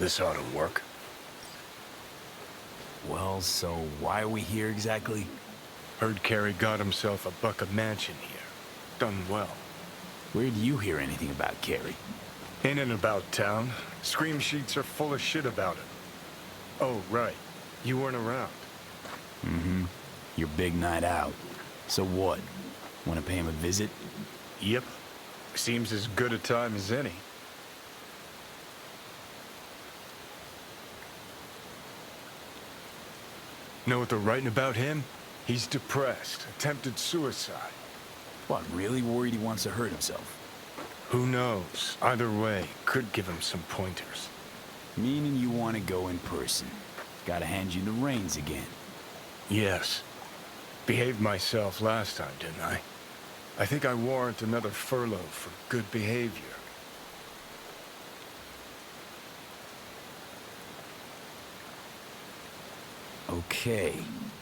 This ought to work. Well, so why are we here exactly? Heard Carey got himself a buck a mansion here. Done well. Where do you hear anything about Carey? In and about town. Scream sheets are full of shit about it. Oh, right. You weren't around. Mm-hmm. Your big night out. So what? Want to pay him a visit? Yep. Seems as good a time as any. Know what they're writing about him? He's depressed, attempted suicide. What, really worried he wants to hurt himself? Who knows? Either way, could give him some pointers. Meaning you want to go in person. Gotta hand you the reins again. Yes. Behaved myself last time, didn't I? I think I warrant another furlough for good behavior. Okay,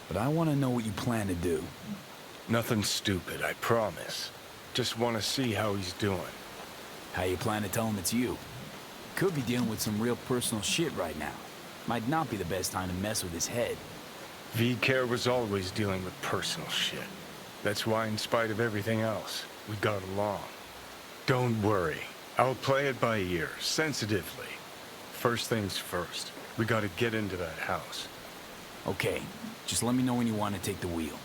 but I want to know what you plan to do. Nothing stupid, I promise. Just want to see how he's doing. How you plan to tell him it's you? Could be dealing with some real personal shit right now. Might not be the best time to mess with his head. V-Care was always dealing with personal shit. That's why, in spite of everything else, we got along. Don't worry. I'll play it by ear, sensitively. First things first. We gotta get into that house. Okay, just let me know when you want to take the wheel.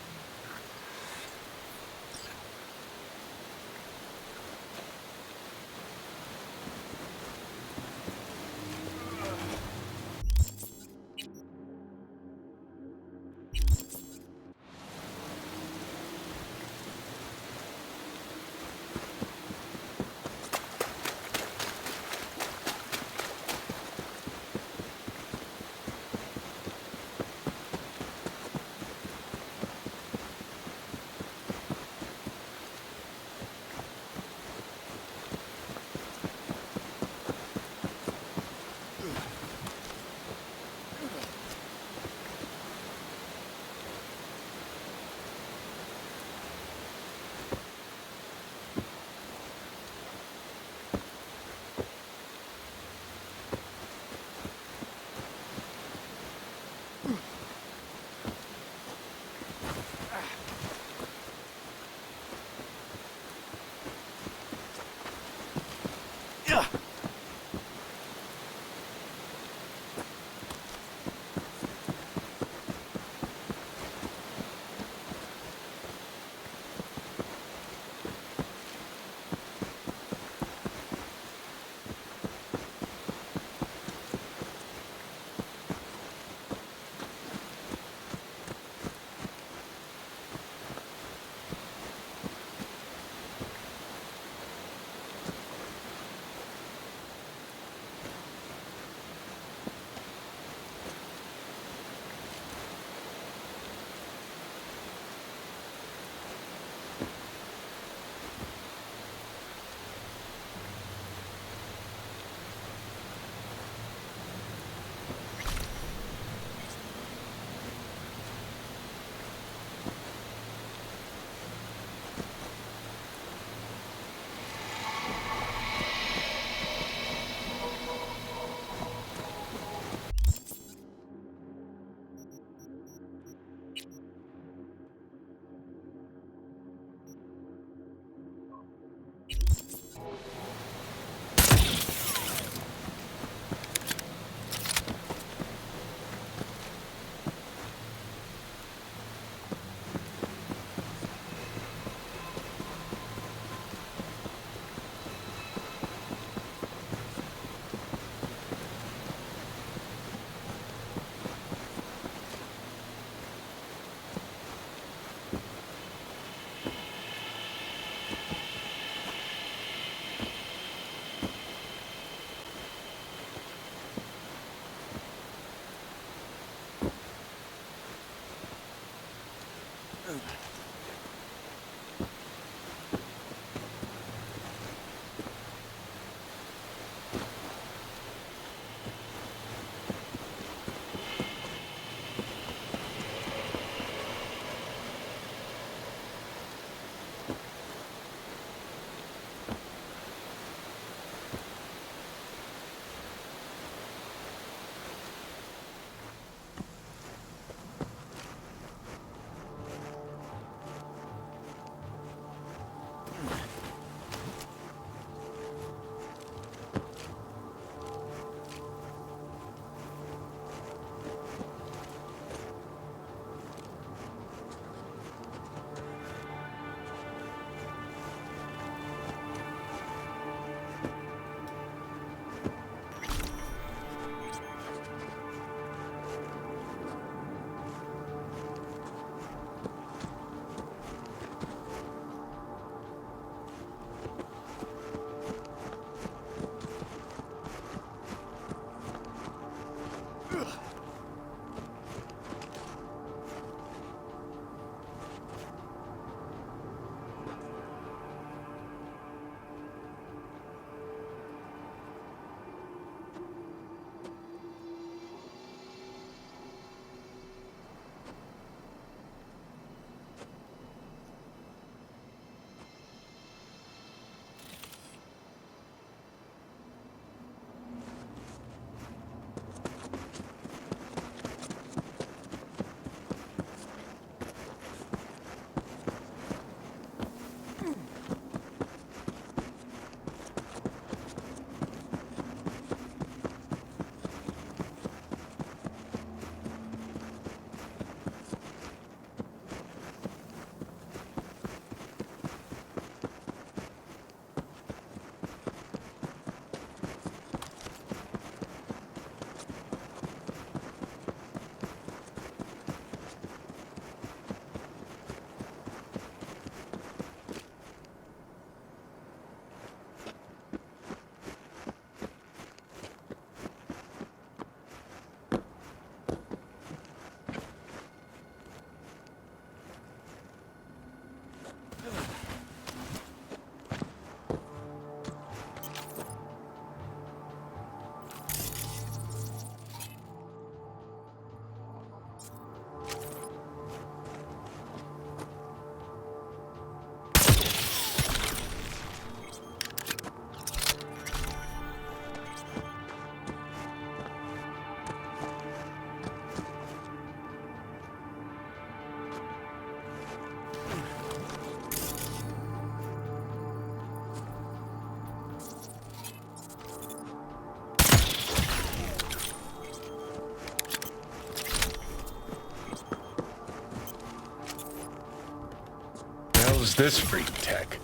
hell's this freak tech?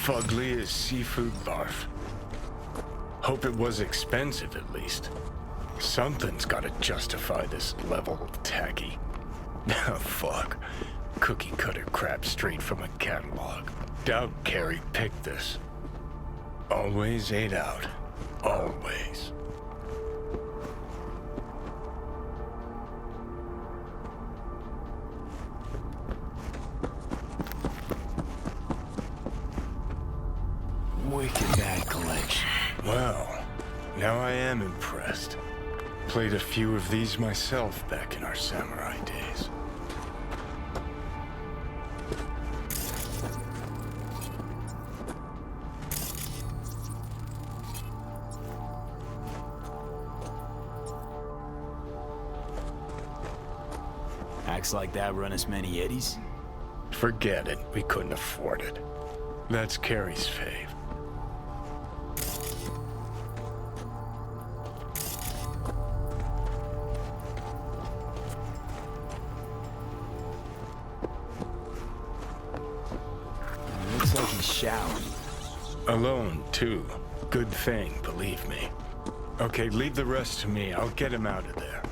Fugly as seafood barf. Hope it was expensive at least. Something's gotta justify this level of tacky. Fuck. Cookie cutter crap straight from a catalog. Doubt Carrie picked this. Always ate out. Always. Wicked bad collection. Well, now I am impressed. Played a few of these myself back in our samurai days. Acts like that run us many eddies? Forget it. We couldn't afford it. That's Carrie's fave. Looks like he's showering. Alone, too. Good thing, believe me. Okay, leave the rest to me. I'll get him out of there.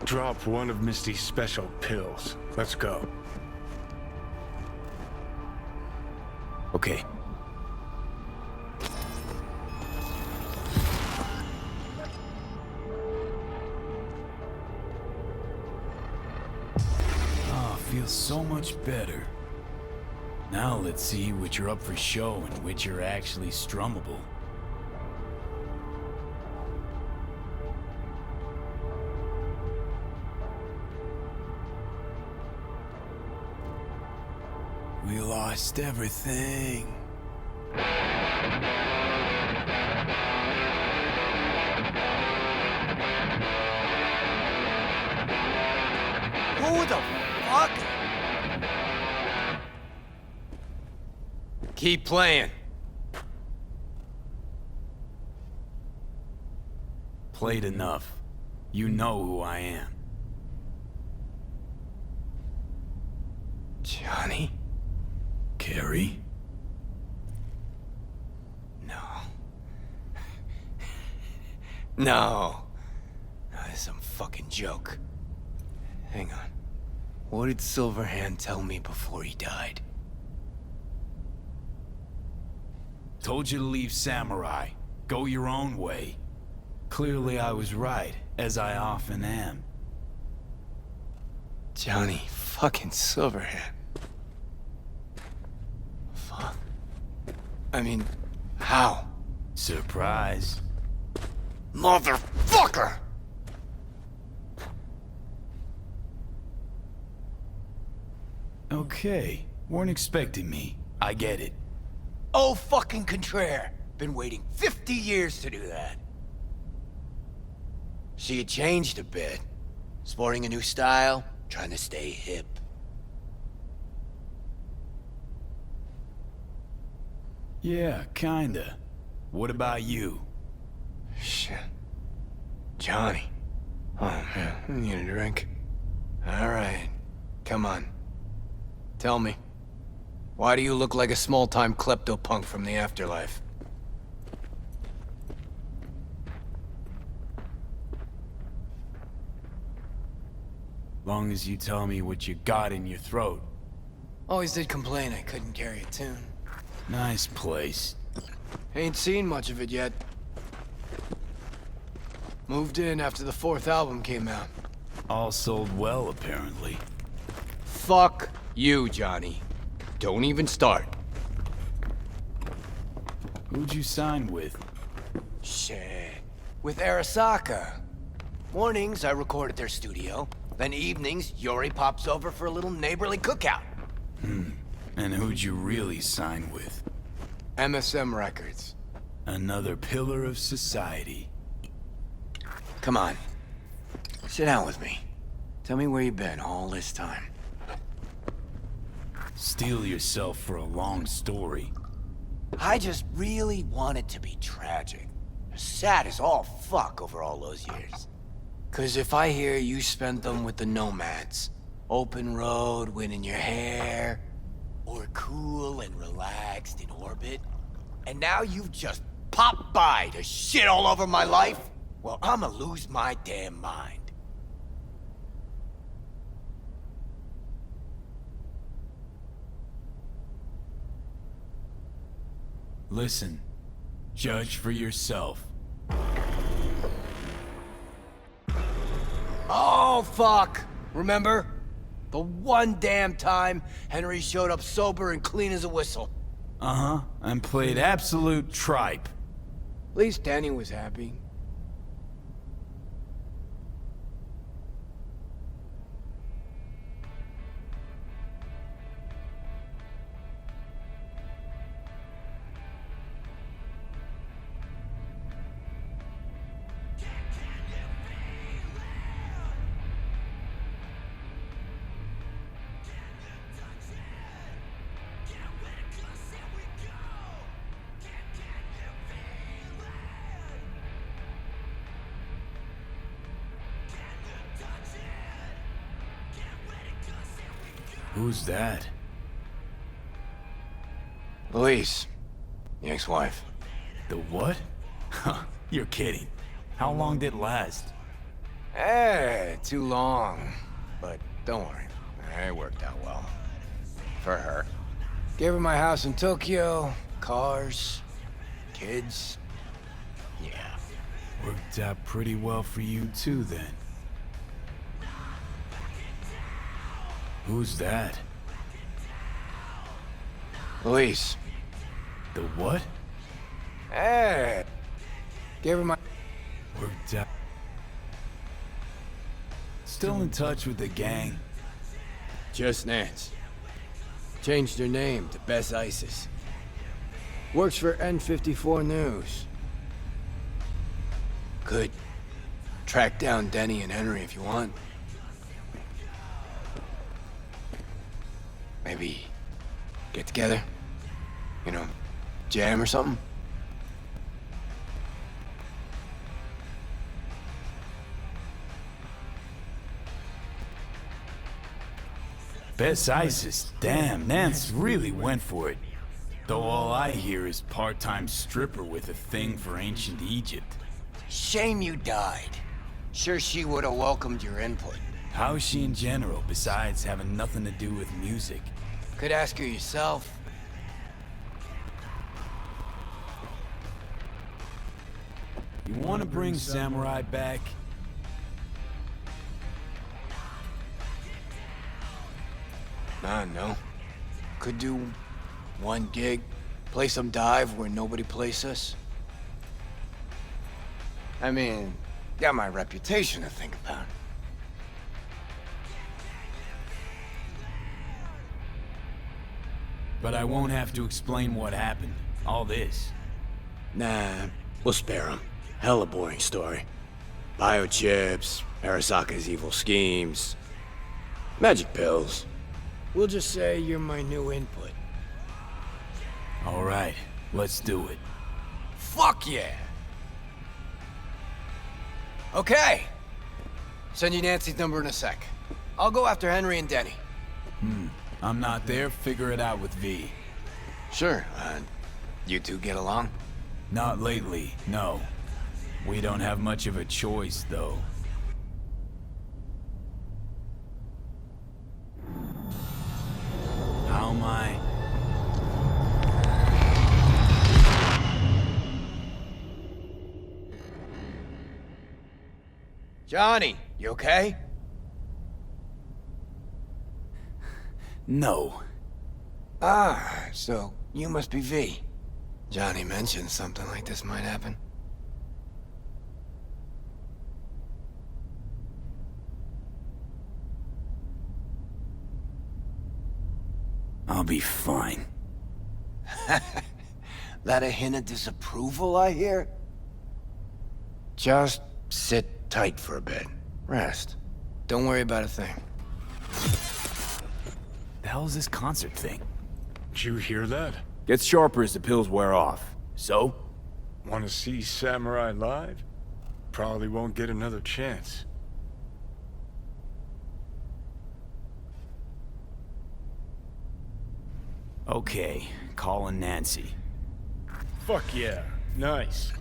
Drop one of Misty's special pills. Let's go. Okay. Oh, feels so much better. Now let's see which are up for show and which are actually strummable. lost everything. Who the fuck? Keep playing. Played enough. You know who I am. Johnny? Carrie? No. No. This is some fucking joke. Hang on. What did Silverhand tell me before he died? Told you to leave Samurai. Go your own way. Clearly I was right, as I often am. Johnny fucking Silverhand. Fuck. I mean, how? Surprise. Motherfucker! Okay, weren't expecting me. I get it. Oh fucking contraire. Been waiting 50 years to do that. She had changed a bit. Sporting a new style, trying to stay hip. Yeah, kinda. What about you? Shit. Johnny. Oh man, I need a drink. Alright. Come on. Tell me. Why do you look like a small-time klepto-punk from the afterlife? Long as you tell me what you got in your throat. Always did complain I couldn't carry a tune. Nice place. Ain't seen much of it yet. Moved in after the 4th album came out. All sold well, apparently. Fuck you, Johnny. Don't even start. Who'd you sign with? Shit. With Arasaka. Mornings, I record at their studio. Then evenings, Yori pops over for a little neighborly cookout. And who'd you really sign with? MSM Records. Another pillar of society. Come on. Sit down with me. Tell me where you've been all this time. Steel yourself for a long story. I just really want it to be tragic. Sad as all fuck over all those years. 'Cause if I hear you spent them with the Nomads, open road, wind in your hair, or cool and relaxed in orbit, and now you've just popped by to shit all over my life, well, I'ma lose my damn mind. Listen, judge for yourself. Oh, fuck! Remember? The one damn time Henry showed up sober and clean as a whistle. Uh-huh, and played absolute tripe. At least Danny was happy. Who's that? Louise, the ex-wife. The what? Huh, you're kidding. How long did it last? Too long. But don't worry, it worked out well. For her. Gave her my house in Tokyo, cars, kids. Yeah. Worked out pretty well for you too, then. Who's that? Louise. The what? Gave her my... Worked out. Still in touch with the gang? Just Nance. Changed her name to Bess ISIS. Works for N54 News. Could track down Denny and Henry if you want. Maybe get together? You know, jam or something? Best ISIS. Damn, Nance really went for it. Though all I hear is part-time stripper with a thing for ancient Egypt. Shame you died. Sure she would have welcomed your input. How's she in general, besides having nothing to do with music? Could ask her yourself. You want to bring Samurai back? No. Could do one gig, play some dive where nobody plays us. I mean, got my reputation to think about. But I won't have to explain what happened. All this. Nah, we'll spare him. Hella boring story. Biochips, Arasaka's evil schemes, magic pills. We'll just say you're my new input. All right, let's do it. Fuck yeah! Okay. Send you Nancy's number in a sec. I'll go after Henry and Denny. I'm not there, figure it out with V. Sure, you two get along? Not lately, no. We don't have much of a choice, though. How am I? Johnny, you okay? No. Ah, so you must be V. Johnny mentioned something like this might happen. I'll be fine. That a hint of disapproval, I hear? Just sit tight for a bit. Rest. Don't worry about a thing. The hell is this concert thing? Did you hear that? Gets sharper as the pills wear off. So? Want to see Samurai live? Probably won't get another chance. Okay, calling Nancy. Fuck yeah. Nice.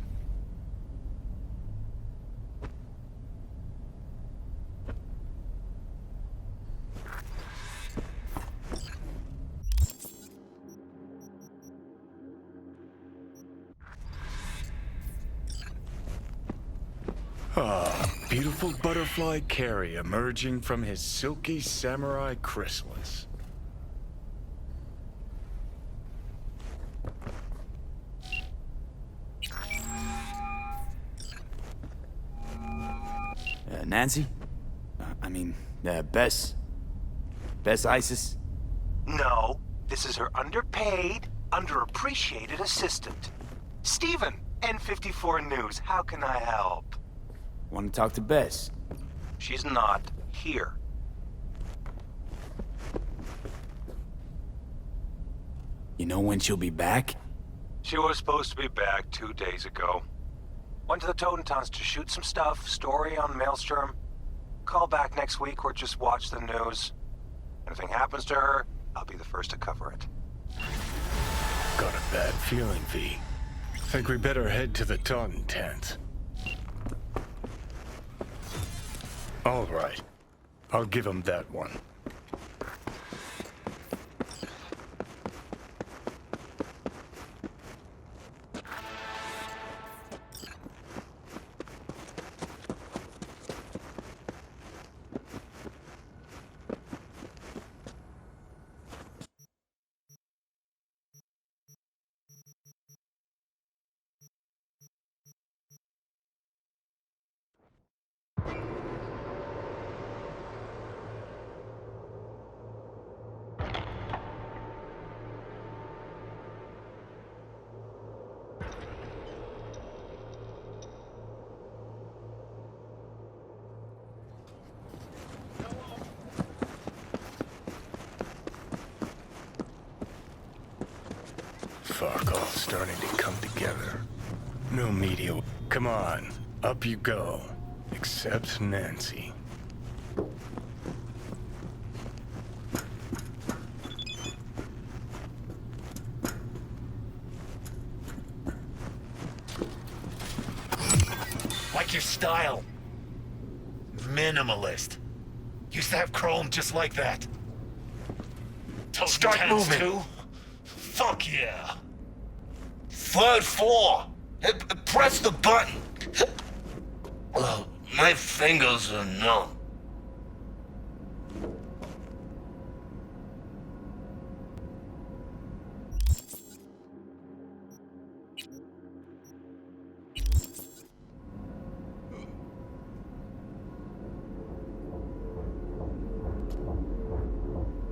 Ah, beautiful butterfly Carrie emerging from his silky samurai chrysalis. Nancy? Bess? Bess ISIS? No, this is her underpaid, underappreciated assistant. Steven, N54 News, how can I help? Want to talk to Bess? She's not here. You know when she'll be back? She was supposed to be back 2 days ago. Went to the Totentons to shoot some stuff, story on Maelstrom. Call back next week or just watch the news. Anything happens to her, I'll be the first to cover it. Got a bad feeling, V. Think we better head to the Taunton tent. All right. I'll give him that one. starting to come together. No media. Come on, up you go. Except Nancy. Like your style. Minimalist. Used to have chrome just like that. Start moving. Too? Fuck yeah. Third floor. Press the button. My fingers are numb.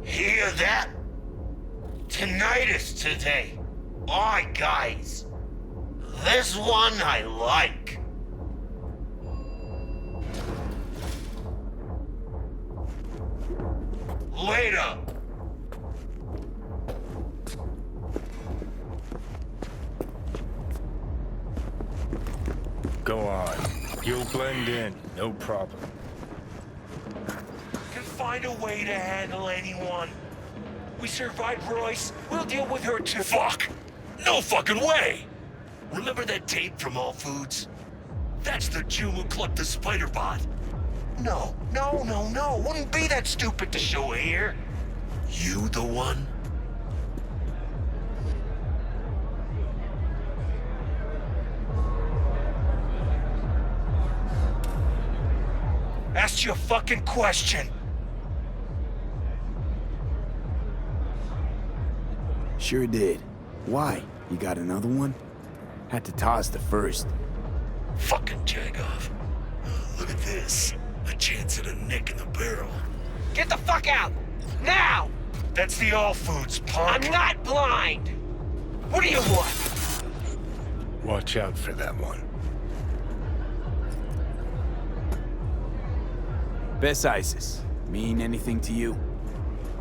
Hear that? Tinnitus today. Aye, guys. This one I like. Later. Go on. You'll blend in, no problem. Can find a way to handle anyone. We survived Royce. We'll deal with her too. Fuck! No fucking way! Remember that tape from All Foods? That's the Jew who clucked the spider bot. No. Wouldn't be that stupid to show her here. You the one? Asked you a fucking question. Sure did. Why? You got another one? Had to toss the first. Fucking Jagoff. Look at this. A chance at a nick in the barrel. Get the fuck out! Now! That's the All Foods, punk. I'm not blind! What do you want? Watch out for that one. Bess Isis. Mean anything to you?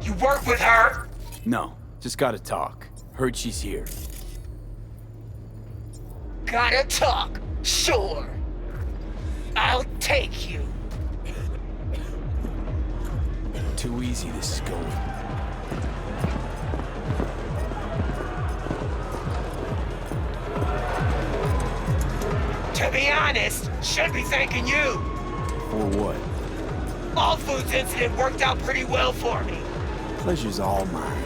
You work with her? No. Just gotta talk. Heard she's here. Gotta talk. Sure. I'll take you. Too easy this is going. To be honest, should be thanking you. For what? All Foods incident worked out pretty well for me. Pleasure's all mine.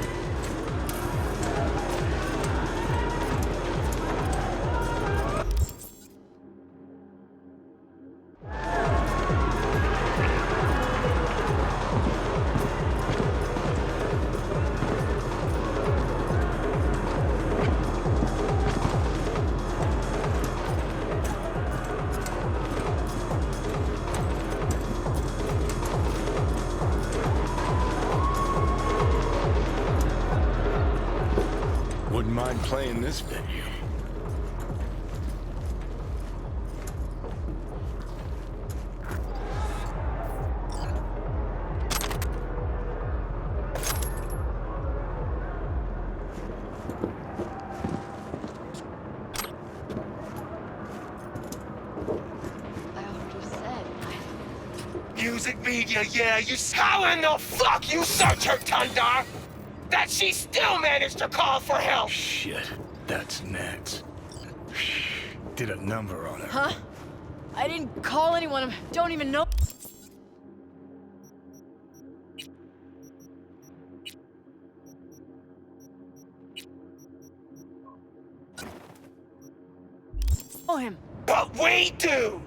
Wouldn't mind playing this venue. Music media, yeah, you How in the fuck you search her, Tundar? That she still managed to call for help! Shit, that's Nance. Did a number on her. Huh? I didn't call anyone. I don't even know. Oh, him. But we do!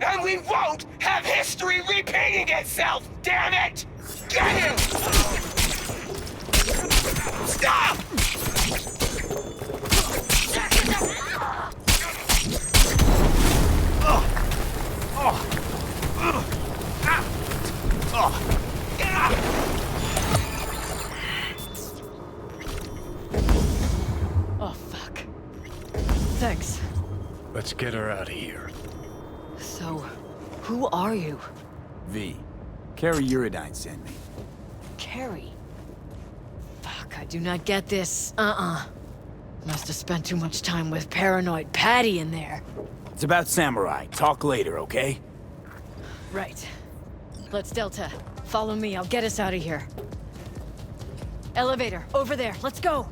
And we won't have history repeating itself, damn it! Get him! Stop! Oh, fuck. Thanks. Let's get her out of here. So, who are you? V. Carrie Uridine sent me. Carrie? Fuck, I do not get this. Must have spent too much time with paranoid Patty in there. It's about Samurai. Talk later, okay? Right. Let's Delta. Follow me, I'll get us out of here. Elevator, over there, let's go!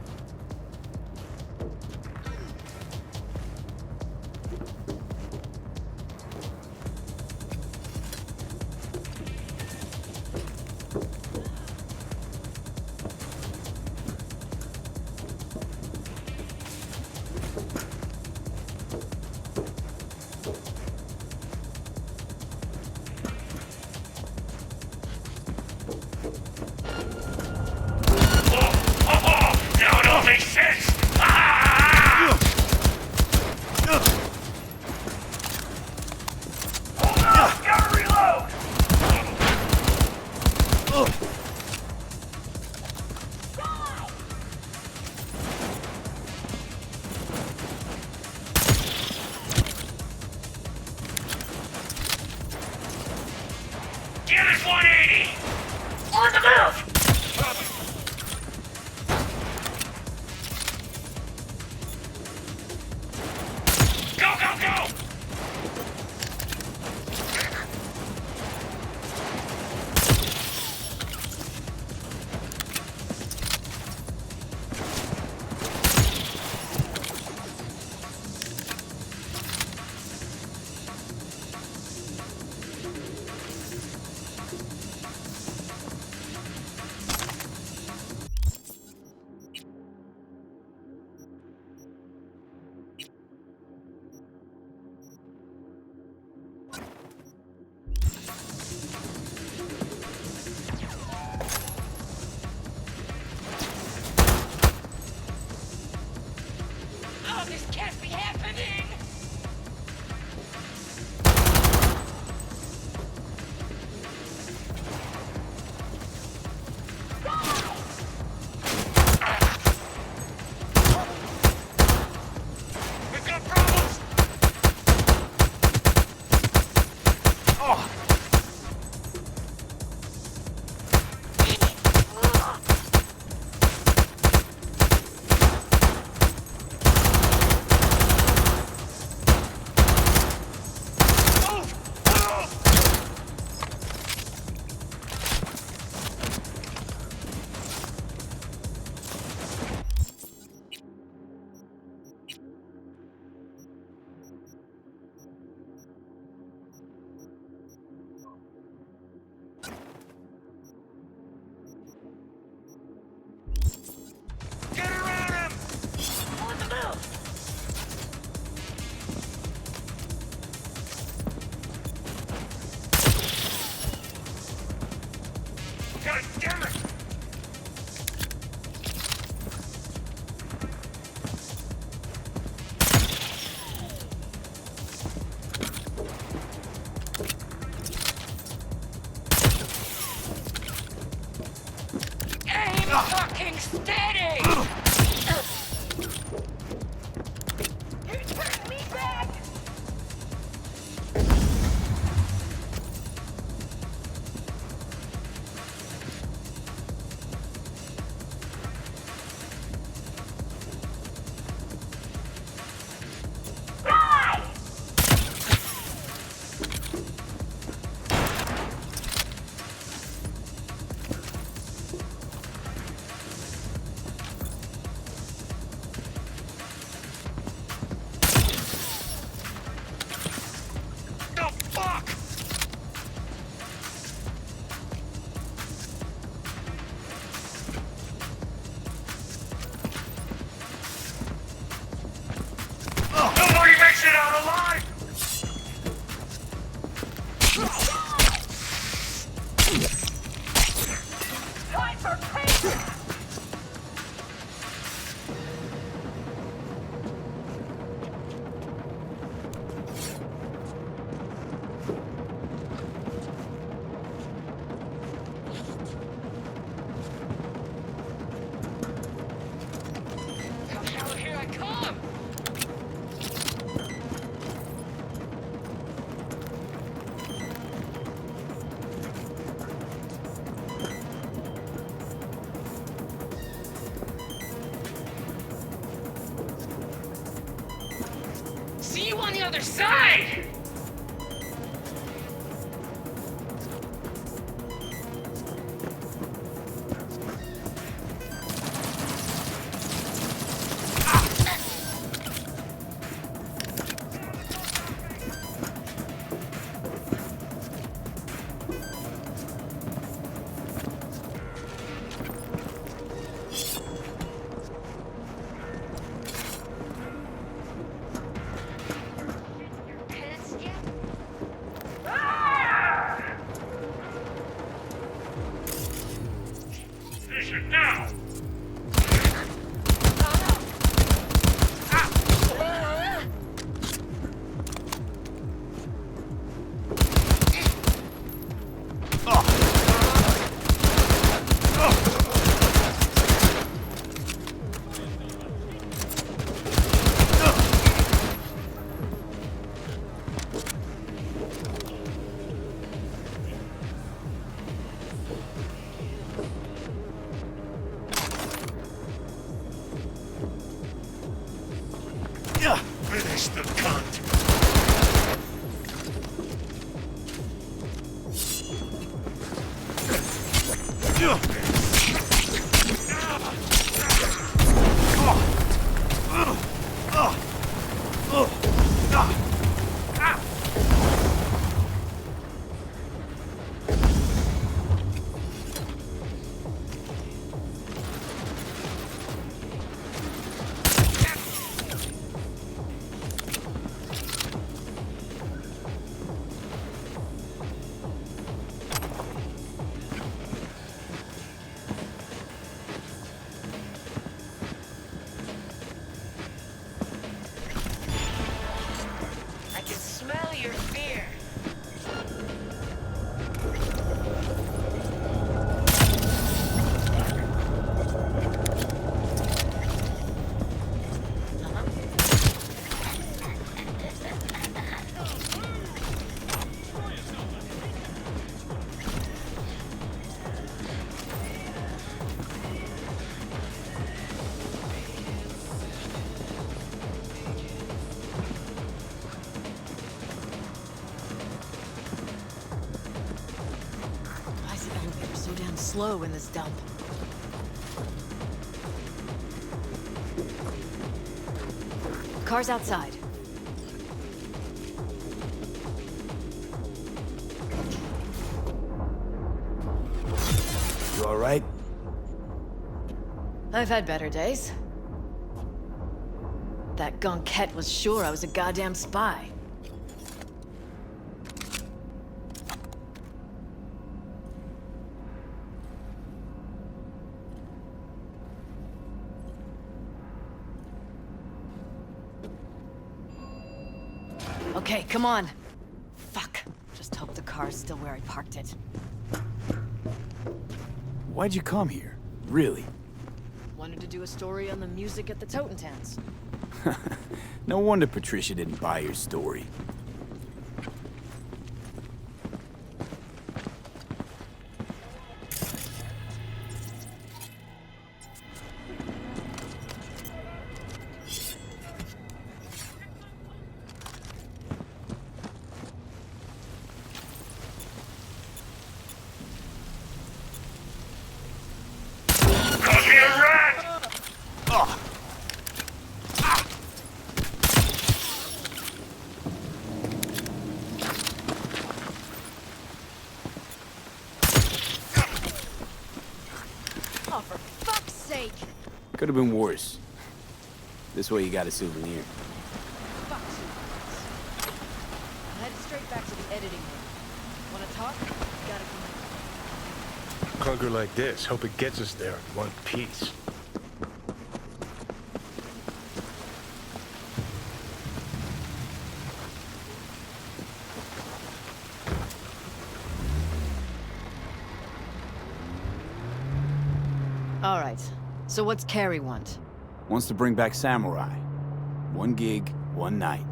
No, no, the other side! Now! Finish the cunt! I can smell your fear. Why is the elevator so damn slow in this dump? Car's outside. You alright? I've had better days. That Gonquette was sure I was a goddamn spy. Okay, come on. Fuck. Just hope the car's still where I parked it. Why'd you come here? Really? Wanted to do a story on the music at the Totentowns. No wonder Patricia didn't buy your story. Cause me a rat! Oh, for fuck's sake! Could have been worse. This way you got a souvenir. Fuck you. I'm headed straight back to the editing room. Wanna talk? Gotta come in. Clunker like this, hope it gets us there in one piece. All right. So what's Carrie want? Wants to bring back Samurai. One gig, one night.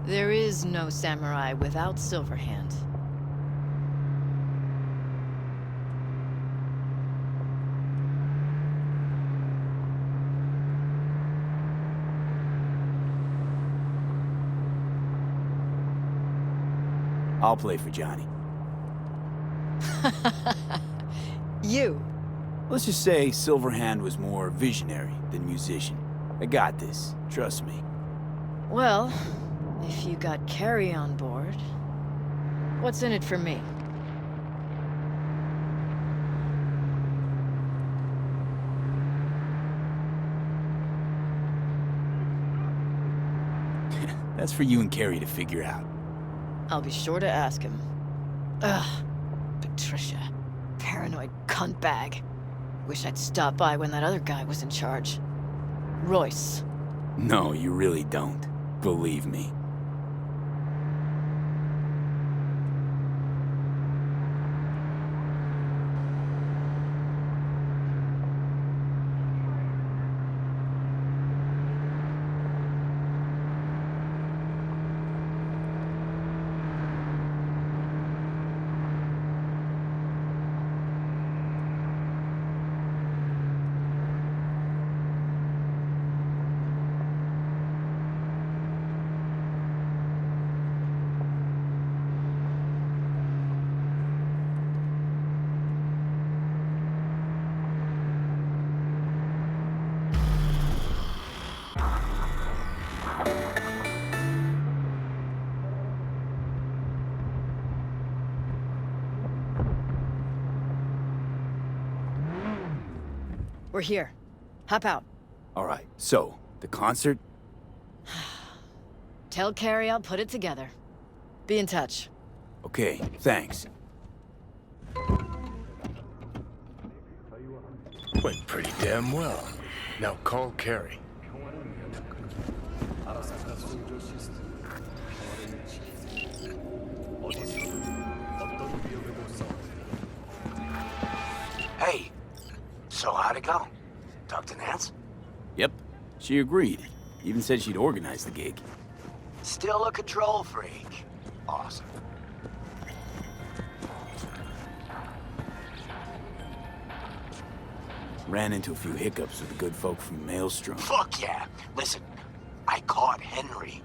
There is no samurai without Silverhand. I'll play for Johnny. You. Let's just say Silverhand was more visionary than musician. I got this, trust me. Well, if you got Carrie on board, what's in it for me? That's for you and Carrie to figure out. I'll be sure to ask him. Ugh, Patricia. Paranoid cunt bag. Wish I'd stopped by when that other guy was in charge. Royce. No, you really don't. Believe me. We're here. Hop out. Alright, so, the concert? Tell Carrie I'll put it together. Be in touch. Okay, thanks. Went pretty damn well. Now call Carrie. Hey, so how'd it go? Talk to Nance? Yep, she agreed. Even said she'd organize the gig. Still a control freak. Awesome. Ran into a few hiccups with the good folk from Maelstrom. Fuck yeah. Listen, I caught Henry.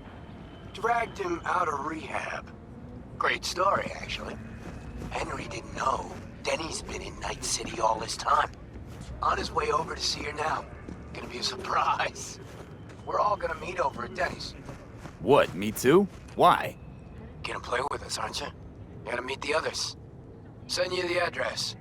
Dragged him out of rehab. Great story, actually. Henry didn't know Denny's been in Night City all this time. On his way over to see her now. Gonna be a surprise. We're all gonna meet over at Denny's. What, me too? Why? Gonna play with us, aren't you? Gotta meet the others. Send you the address.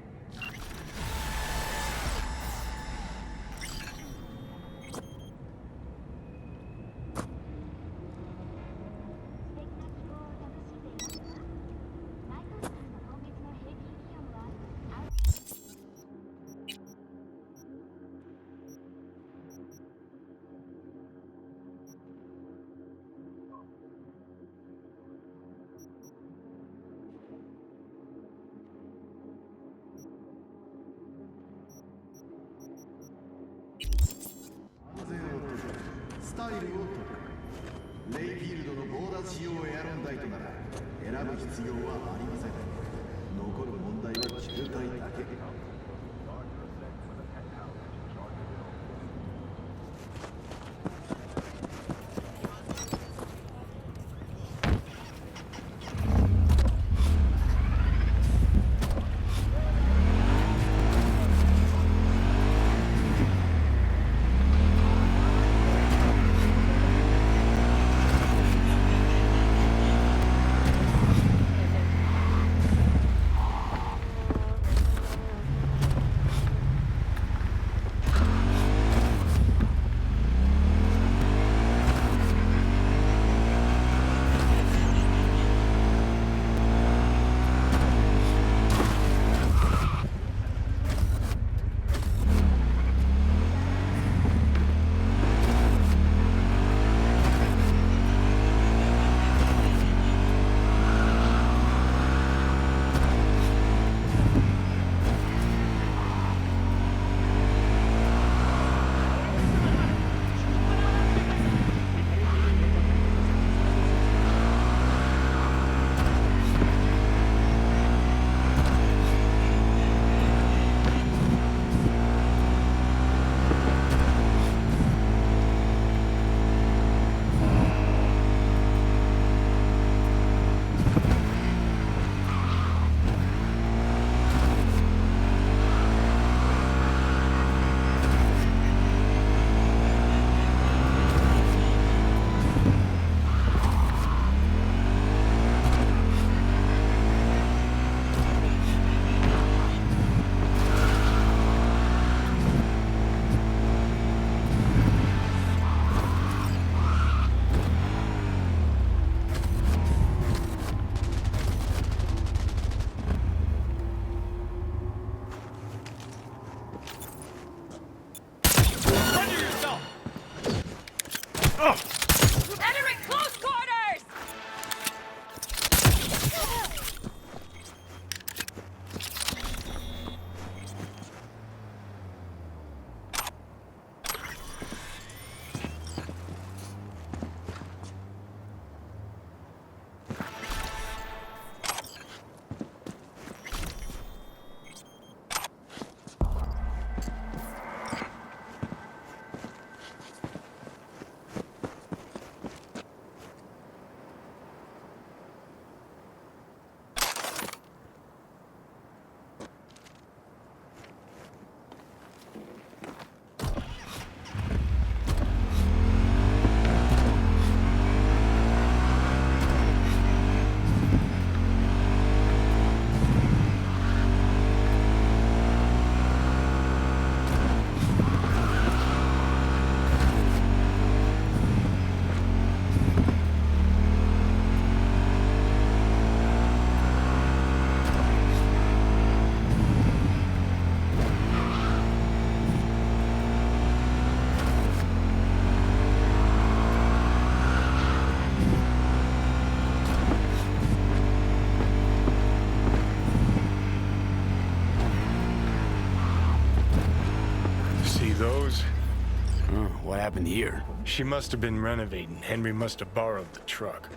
happened here? She must have been renovating. Henry must have borrowed the truck.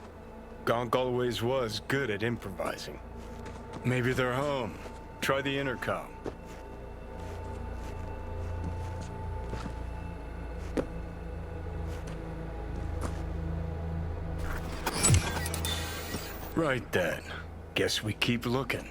Gonk always was good at improvising. Maybe they're home. Try the intercom. Right then. Guess we keep looking.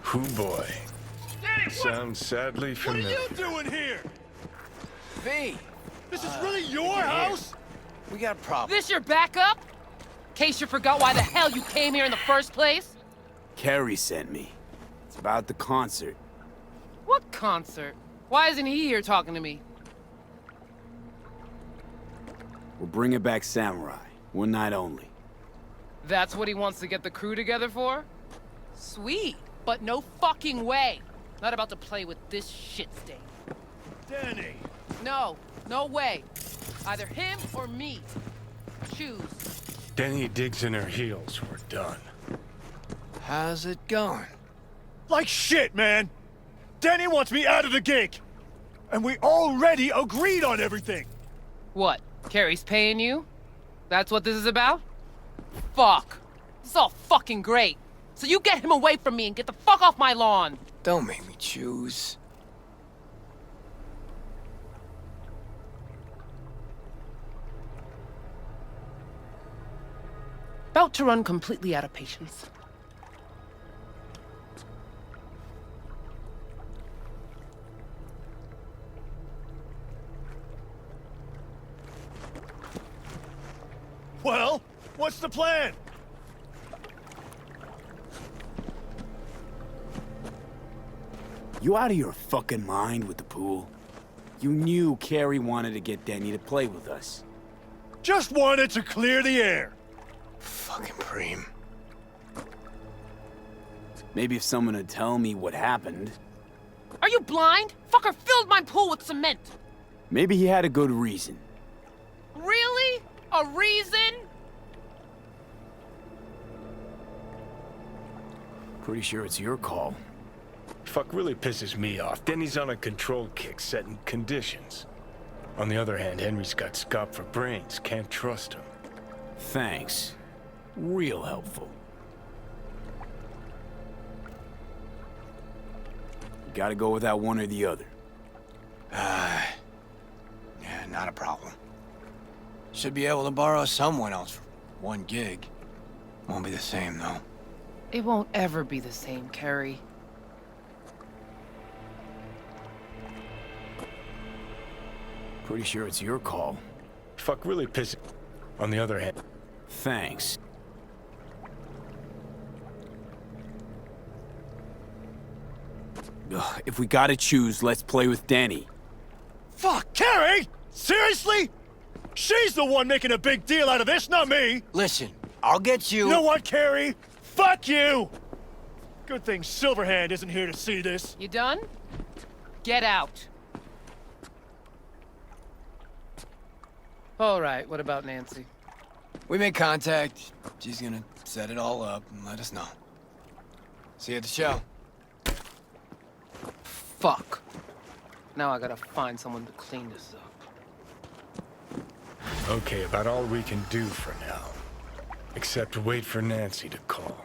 Hoo boy. Danny, Sounds sadly what are familiar. you doing here? V, This is really your house? we got a problem. This your backup? In case you forgot why the hell you came here in the first place? Carrie sent me. It's about the concert. What concert? Why isn't he here talking to me? We're bringing back Samurai. One night only. That's what he wants to get the crew together for? Sweet, but no fucking way. Not about to play with this shit stain. Danny. No, no way. Either him or me. Choose. Denny digs in her heels. We're done. How's it going? Like shit, man. Danny wants me out of the gig. And we already agreed on everything. What? Carrie's paying you? That's what this is about? Fuck. This is all fucking great. So you get him away from me and get the fuck off my lawn. Don't make me choose. About to run completely out of patience. Well, what's the plan? You out of your fucking mind with the pool? You knew Carrie wanted to get Denny to play with us. Just wanted to clear the air. Fucking Preem. Maybe if someone would tell me what happened. Are you blind? Fucker filled my pool with cement. Maybe he had a good reason. Really? A reason? Pretty sure it's your call. Fuck really pisses me off. Denny's on a control kick, setting conditions. On the other hand, Henry's got scop for brains. Can't trust him. Thanks. Real helpful. You gotta go with that one or the other. Yeah, not a problem. Should be able to borrow someone else for one gig. Won't be the same, though. It won't ever be the same, Carrie. Pretty sure it's your call. Fuck really pisses... On the other hand... Thanks. Ugh, if we gotta choose, let's play with Danny. Fuck, Carrie! Seriously? She's the one making a big deal out of this, not me! Listen, I'll get you... You know what, Carrie? Fuck you! Good thing Silverhand isn't here to see this. You done? Get out. All right, what about Nancy? We made contact. She's gonna set it all up and let us know. See you at the show. Fuck. Now I gotta find someone to clean this up. Okay, about all we can do for now. Except wait for Nancy to call.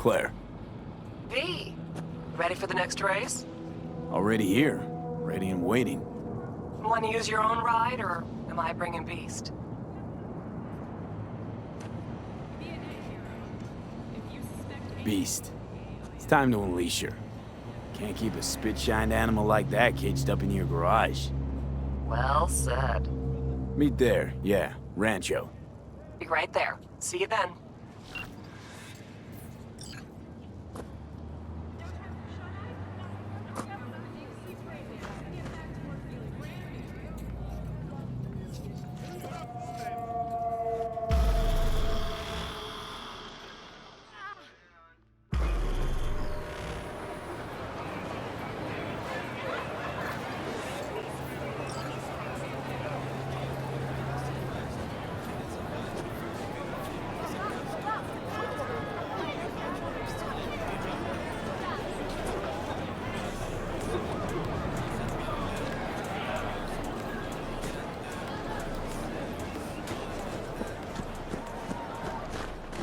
Claire. V, ready for the next race? Already here. Ready and waiting. Want to use your own ride, or am I bringing Beast? Beast. It's time to unleash her. Can't keep a spit-shined animal like that caged up in your garage. Well said. Meet there, yeah, Rancho. Be right there. See you then.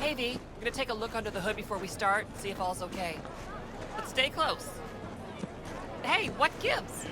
Hey V, I'm gonna take a look under the hood before we start, see if all's okay. But stay close. Hey, what gives?